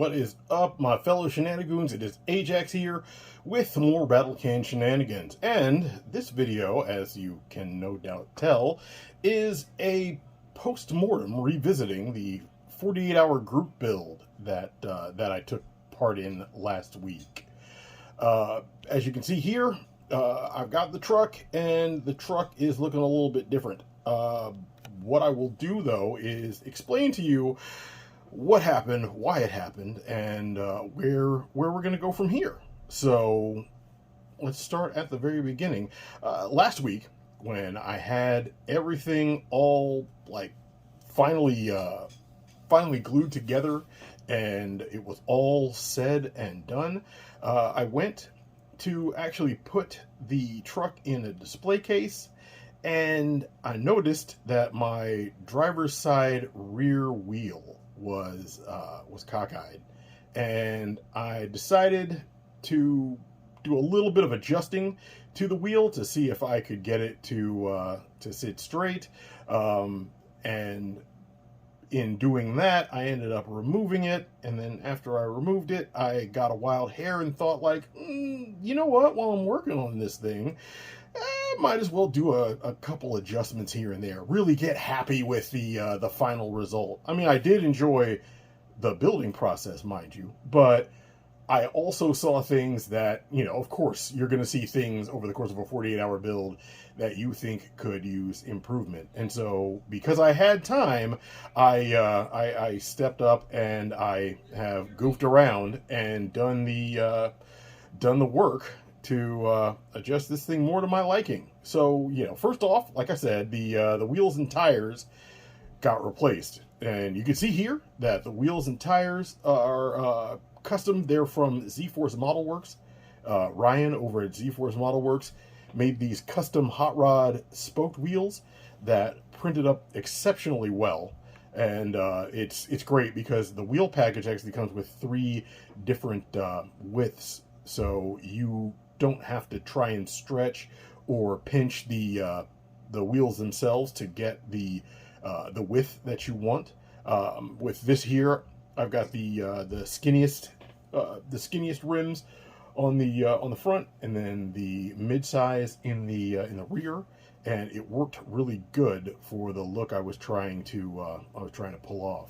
What is up, my fellow shenanigans? It is Ajax here with more Battle Can shenanigans. And this video, as you can no doubt tell, is a post-mortem revisiting the 48-hour group build that I took part in last week. As you can see here, I've got the truck, and the truck is looking a little bit different. What I will do, though, is explain to you what happened, why it happened, and where we're going to go from here. So let's start at the very beginning. Last week, when I had everything all finally glued together and it was all said and done, I went to actually put the truck in a display case, and I noticed that my driver's side rear wheel was cockeyed, and I decided to do a little bit of adjusting to the wheel to see if I could get it to sit straight. And in doing that, I ended up removing it, and then after I removed it, I got a wild hair and thought, you know what? While I'm working on this thing, I might as well do a couple adjustments here and there. Really get happy with the final result. I mean, I did enjoy the building process, mind you, but I also saw things that, of course, you're going to see things over the course of a 48-hour build that you think could use improvement. And so, because I had time, I stepped up and I have goofed around and done the work to adjust this thing more to my liking. So, first off, like I said, the wheels and tires got replaced. And you can see here that the wheels and tires are custom. They're from Z-Force Model Works. Ryan over at Z-Force Model Works made these custom hot rod spoked wheels that printed up exceptionally well. And it's great because the wheel package actually comes with 3 different widths. So you don't have to try and stretch or pinch the wheels themselves to get the width that you want. With this here, I've got the skinniest rims on the front, and then the mid-size in the rear, and it worked really good for the look I was trying to pull off.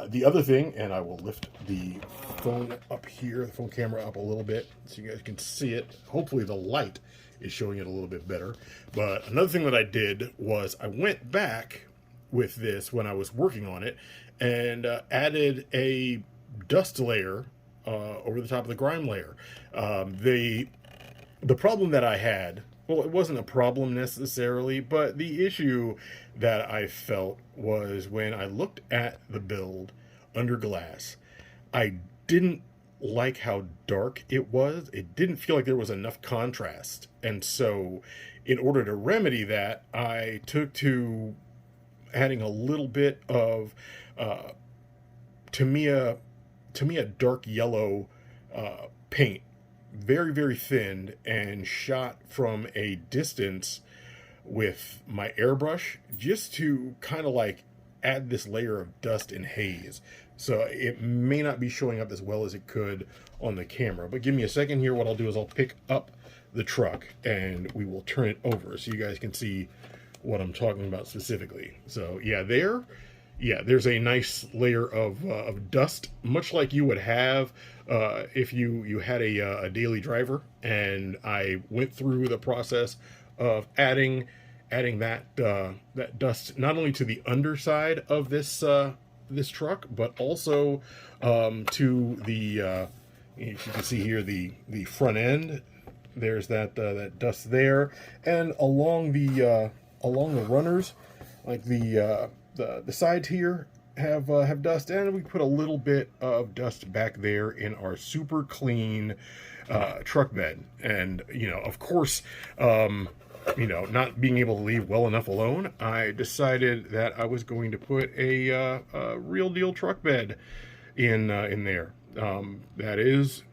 The other thing, and I will lift the phone up here, the phone camera up a little bit so you guys can see it. Hopefully the light is showing it a little bit better. But another thing that I did was I went back with this when I was working on it and added a dust layer over the top of the grime layer. The problem that I had, well, it wasn't a problem necessarily, but the issue that I felt was when I looked at the build under glass, I didn't like how dark it was. It didn't feel like there was enough contrast. And so in order to remedy that, I took to adding a little bit of Tamiya dark yellow paint, very, very thin, and shot from a distance with my airbrush just to kind of add this layer of dust and haze. So it may not be showing up as well as it could on the camera, but give me a second here. What I'll do is I'll pick up the truck and we will turn it over so you guys can see what I'm talking about specifically. So there's a nice layer of dust, much like you would have if you had a daily driver. And I went through the process of adding that dust not only to the underside of this truck, but also to the if you can see here, the front end. There's that dust there, and along the runners, like the sides here have dust, and we put a little bit of dust back there in our super clean truck bed. And of course, not being able to leave well enough alone, I decided that I was going to put a real deal truck bed in there. That is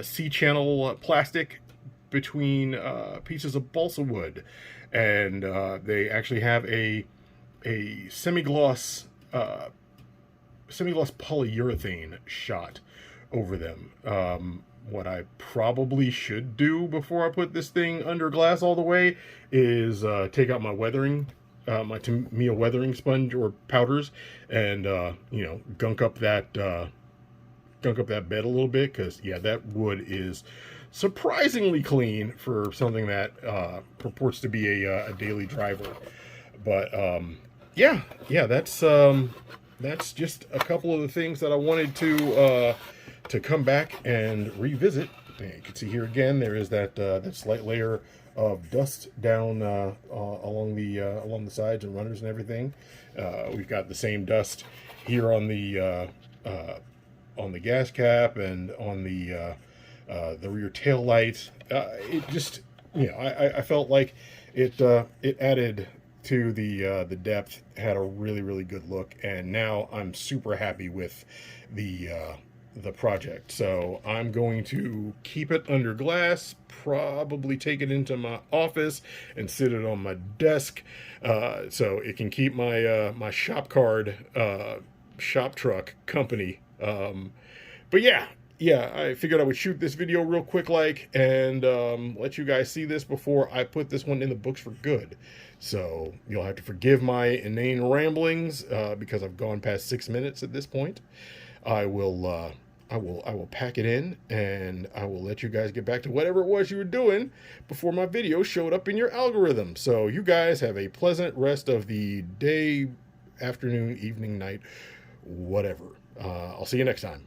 C-channel plastic between pieces of balsa wood, and they actually have a semi-gloss semi-gloss polyurethane shot over them. What I probably should do before I put this thing under glass all the way is take out my weathering, my Tamiya weathering sponge or powders, and you know, gunk up that bed a little bit, because yeah, that wood is surprisingly clean for something that purports to be a daily driver. But yeah, that's just a couple of the things that I wanted to come back and revisit. And you can see here again, there is that that slight layer of dust down along the sides and runners and everything. We've got the same dust here on the gas cap and on the rear tail light. It just, you know, I felt like it added to the depth, had a really good look, and now I'm super happy with the project. So I'm going to keep it under glass, probably take it into my office and sit it on my desk, so it can keep my my shop card shop truck company. But yeah, I figured I would shoot this video real quick and let you guys see this before I put this one in the books for good. So you'll have to forgive my inane ramblings because I've gone past 6 minutes at this point. I will pack it in, and I will let you guys get back to whatever it was you were doing before my video showed up in your algorithm. So you guys have a pleasant rest of the day, afternoon, evening, night, whatever. I'll see you next time.